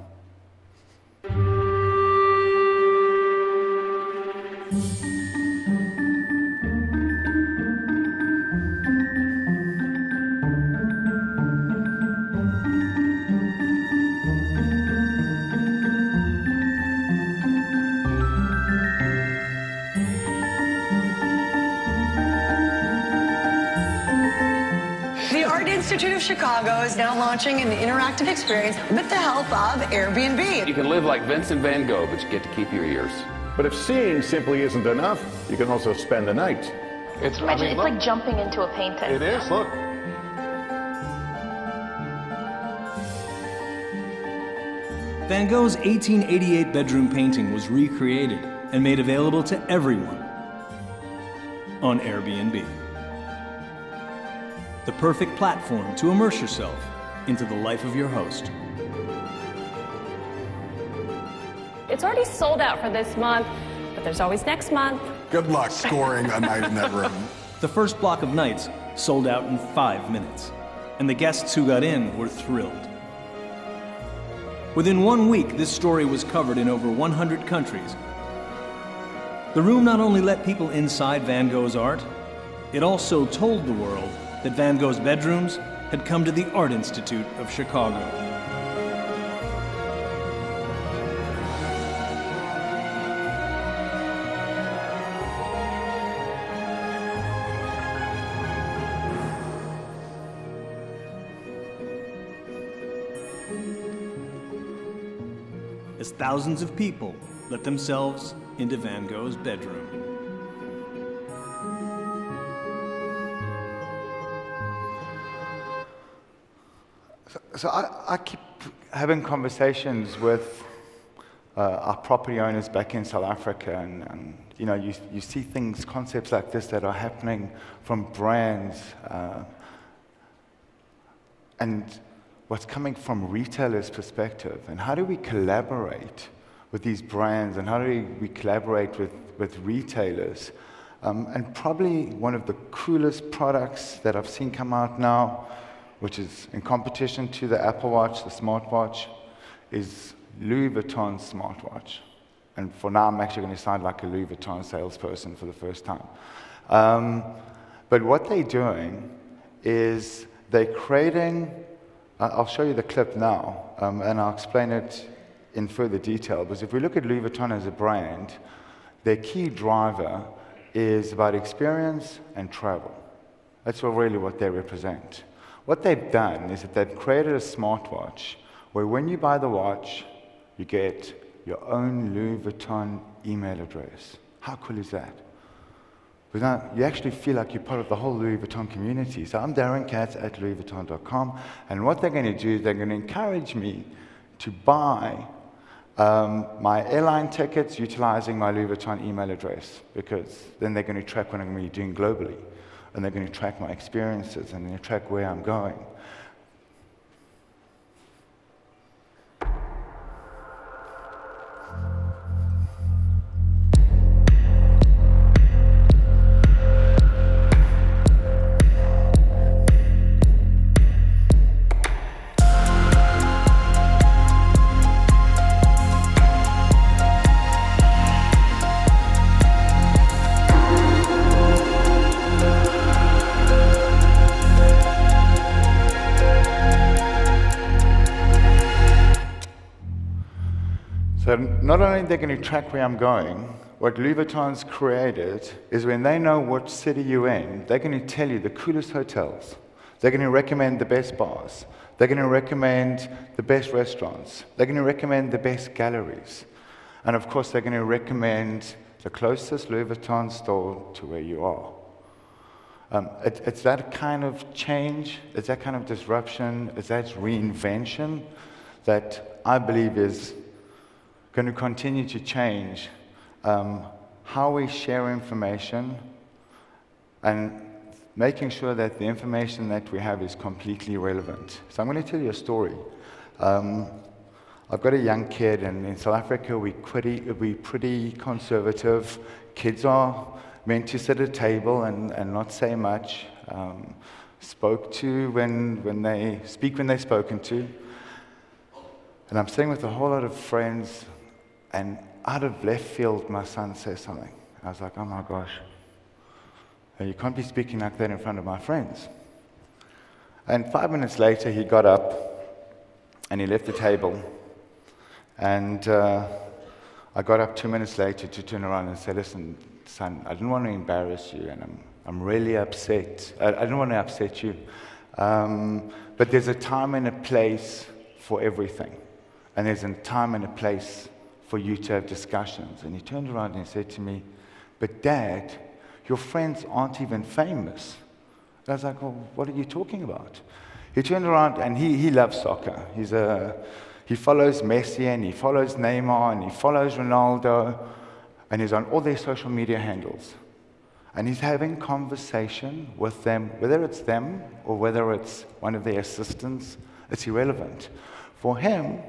Institute of Chicago is now launching an interactive experience with the help of Airbnb. You can live like Vincent van Gogh, but you get to keep your ears. But if seeing simply isn't enough, you can also spend the night. It's like jumping into a painting. It is, look. Van Gogh's 1888 bedroom painting was recreated and made available to everyone on Airbnb. The perfect platform to immerse yourself into the life of your host. It's already sold out for this month, but there's always next month. Good luck scoring a night in that room. The first block of nights sold out in 5 minutes, and the guests who got in were thrilled. Within 1 week, this story was covered in over 100 countries. The room not only let people inside Van Gogh's art, it also told the world that Van Gogh's bedrooms had come to the Art Institute of Chicago. As thousands of people let themselves into Van Gogh's bedroom. So I keep having conversations with our property owners back in South Africa, and you know, you see things, concepts like this that are happening from brands, and what's coming from retailers' perspective, and how do we collaborate with these brands, and how do we collaborate with retailers? And probably one of the coolest products that I've seen come out now, which is in competition to the Apple Watch, the smartwatch, is Louis Vuitton's smartwatch. And for now, I'm actually going to sound like a Louis Vuitton salesperson for the first time. But what they're doing is they're creating, I'll show you the clip now, and I'll explain it in further detail, because if we look at Louis Vuitton as a brand, their key driver is about experience and travel. That's really what they represent. What they've done is that they've created a smartwatch where when you buy the watch, you get your own Louis Vuitton email address. How cool is that? Because now you actually feel like you're part of the whole Louis Vuitton community. So I'm Darren Katz at louisvuitton.com, and what they're going to do is they're going to encourage me to buy my airline tickets utilizing my Louis Vuitton email address, because then they're going to track what I'm going to be doing globally. And they're going to track my experiences, and they're going to track where I'm going. So not only are they going to track where I'm going, what Louis Vuitton's created is when they know what city you're in, they're going to tell you the coolest hotels. They're going to recommend the best bars. They're going to recommend the best restaurants. They're going to recommend the best galleries. And of course, they're going to recommend the closest Louis Vuitton store to where you are. It's that kind of change, it's that kind of disruption, it's that reinvention that I believe is going to continue to change how we share information and making sure that the information that we have is completely relevant. So I'm going to tell you a story. I've got a young kid, and in South Africa we're pretty conservative. Kids are meant to sit at a table and not say much. Spoke to when they speak when they're spoken to. And I'm sitting with a whole lot of friends, and out of left field, my son says something. I was like, oh my gosh, you can't be speaking like that in front of my friends. And 5 minutes later, he got up and he left the table. And I got up 2 minutes later to turn around and say, listen, son, I didn't want to embarrass you, and I'm really upset. I didn't want to upset you. But there's a time and a place for everything. And there's a time and a place for you to have discussions. And he turned around and he said to me, but Dad, your friends aren't even famous. And I was like, well, what are you talking about? He turned around and he loves soccer. He follows Messi and he follows Neymar and he follows Ronaldo and he's on all their social media handles. And he's having conversation with them, whether it's them or whether it's one of their assistants, it's irrelevant. For him,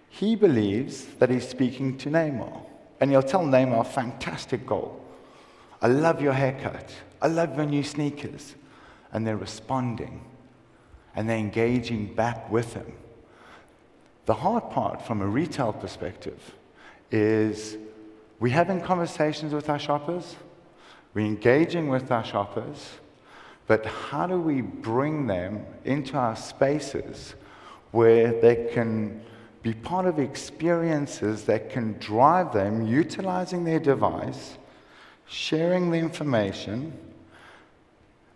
he believes that he's speaking to Neymar. And he'll tell Neymar, fantastic goal. I love your haircut. I love your new sneakers. And they're responding. And they're engaging back with him. The hard part from a retail perspective is we're having conversations with our shoppers. We're engaging with our shoppers. But how do we bring them into our spaces where they can be part of experiences that can drive them utilizing their device, sharing the information,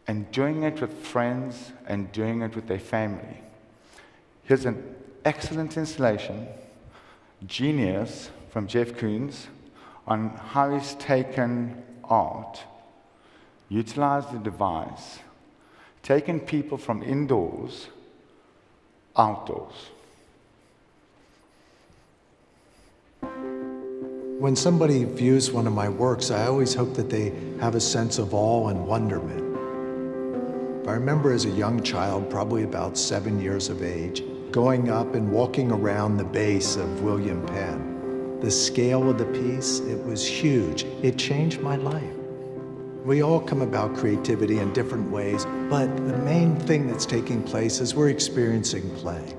and doing it with friends and doing it with their family. Here's an excellent installation, genius from Jeff Koons, on how he's taken art, utilized the device, taken people from indoors, outdoors. When somebody views one of my works, I always hope that they have a sense of awe and wonderment. I remember as a young child, probably about 7 years of age, going up and walking around the base of William Penn. The scale of the piece, it was huge. It changed my life. We all come about creativity in different ways, but the main thing that's taking place is we're experiencing play.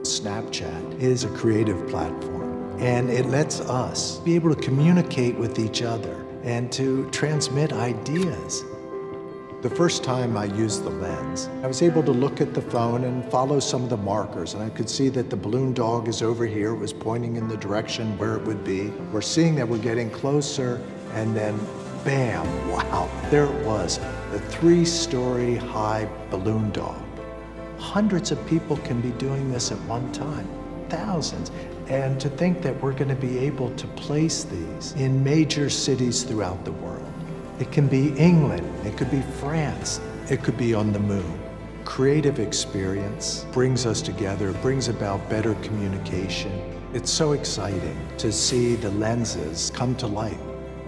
Snapchat is a creative platform. And it lets us be able to communicate with each other and to transmit ideas. The first time I used the lens, I was able to look at the phone and follow some of the markers, and I could see that the balloon dog is over here, it was pointing in the direction where it would be. We're seeing that we're getting closer, and then bam, wow, there it was, the 3-story high balloon dog. Hundreds of people can be doing this at one time, thousands. And to think that we're going to be able to place these in major cities throughout the world. It can be England, it could be France, it could be on the moon. Creative experience brings us together, brings about better communication. It's so exciting to see the lenses come to life.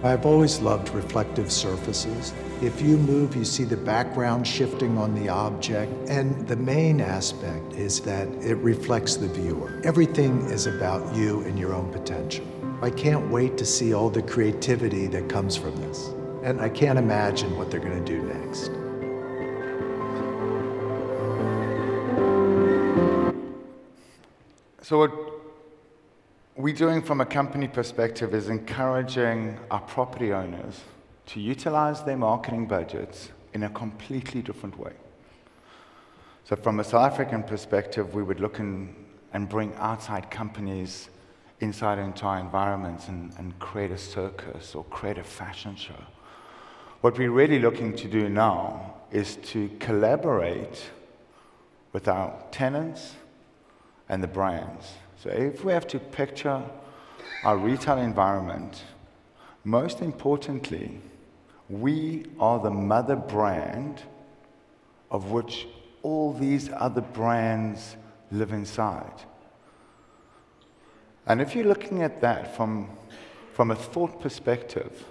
I've always loved reflective surfaces. If you move, you see the background shifting on the object, and the main aspect is that it reflects the viewer. Everything is about you and your own potential. I can't wait to see all the creativity that comes from this, and I can't imagine what they're going to do next. So what we're doing from a company perspective is encouraging our property owners to utilize their marketing budgets in a completely different way. So from a South African perspective, we would look and bring outside companies inside into our environments and create a circus or create a fashion show. What we're really looking to do now is to collaborate with our tenants and the brands. So if we have to picture our retail environment, most importantly, we are the mother brand of which all these other brands live inside. And if you're looking at that from a thought perspective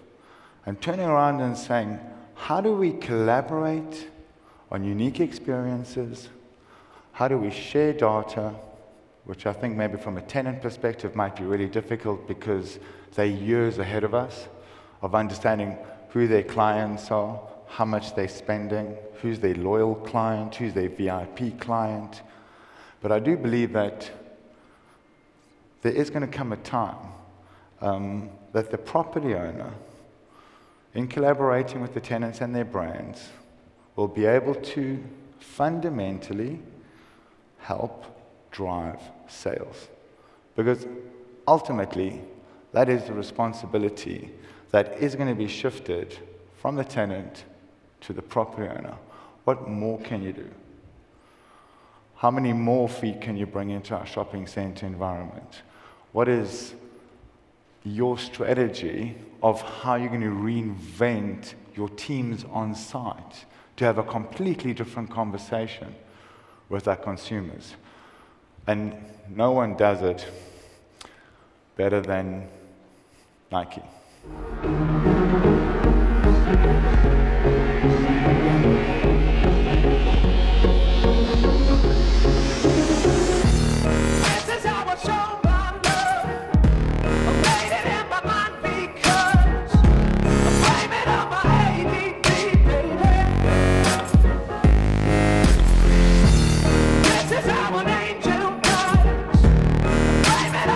and turning around and saying, how do we collaborate on unique experiences? How do we share data? Which I think maybe from a tenant perspective might be really difficult because they're years ahead of us of understanding who their clients are, how much they're spending, who's their loyal client, who's their VIP client. But I do believe that there is going to come a time that the property owner, in collaborating with the tenants and their brands, will be able to fundamentally help drive sales. Because ultimately, that is the responsibility that is going to be shifted from the tenant to the property owner. What more can you do? How many more feet can you bring into our shopping center environment? What is your strategy of how you're going to reinvent your teams on site to have a completely different conversation with our consumers? And no one does it better than Nike.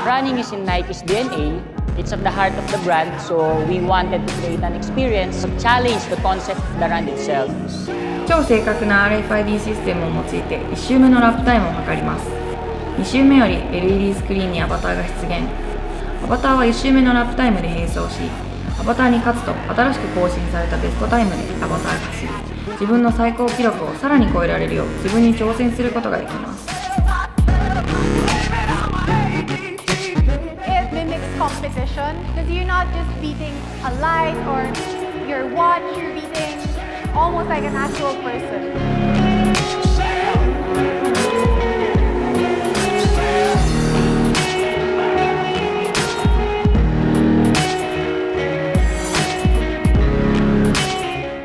Running is in Nike's DNA. It's at the heart of the brand, so we wanted to create an experience to challenge the concept of the run itself. 超正確な RFID システムを用いて1周目のラップタイムを測ります。2周目より LED スクリーンにアバターが出現。アバターは1周目のラップタイムで並走し、アバターに勝つと新しく更新されたベストタイムでアバターが走り、自分の最高記録をさらに超えられるよう自分に挑戦することができます。Competition, because you're not just beating a light or your watch, you're beating almost like an actual person.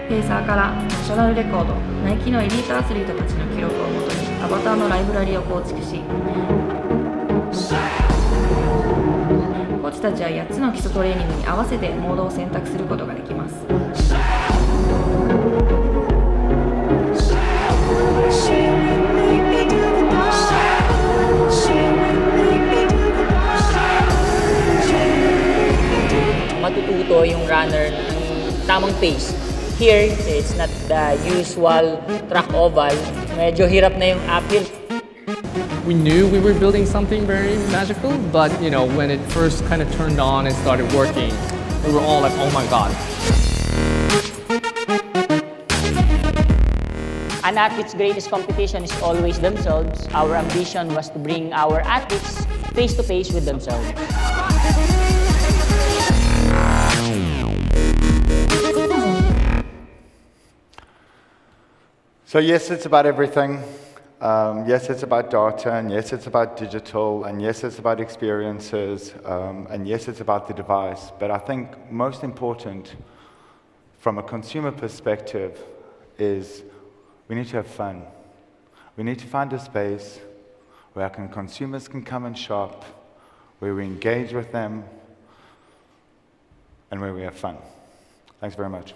Pacer からナショナルレコード、ナイキのエリートアスリートたちの記録をもとにアバターのライブラリを構築し、コーチたちは8つの基礎トレーニングに合わせてモードを選択することができます。Matututo yung runner ng tamang pace. Here, it's not the usual track oval. Medyo hirap na yung uphill. We knew we were building something very magical, but you know, when it first kind of turned on and started working, we were all like, oh my God. An athlete's greatest competition is always themselves. Our ambition was to bring our athletes face to face with themselves. So yes, it's about everything. Yes, it's about data, and yes, it's about digital, and yes, it's about experiences, and yes, it's about the device. But I think most important from a consumer perspective is we need to have fun. We need to find a space where consumers can come and shop, where we engage with them, and where we have fun. Thanks very much.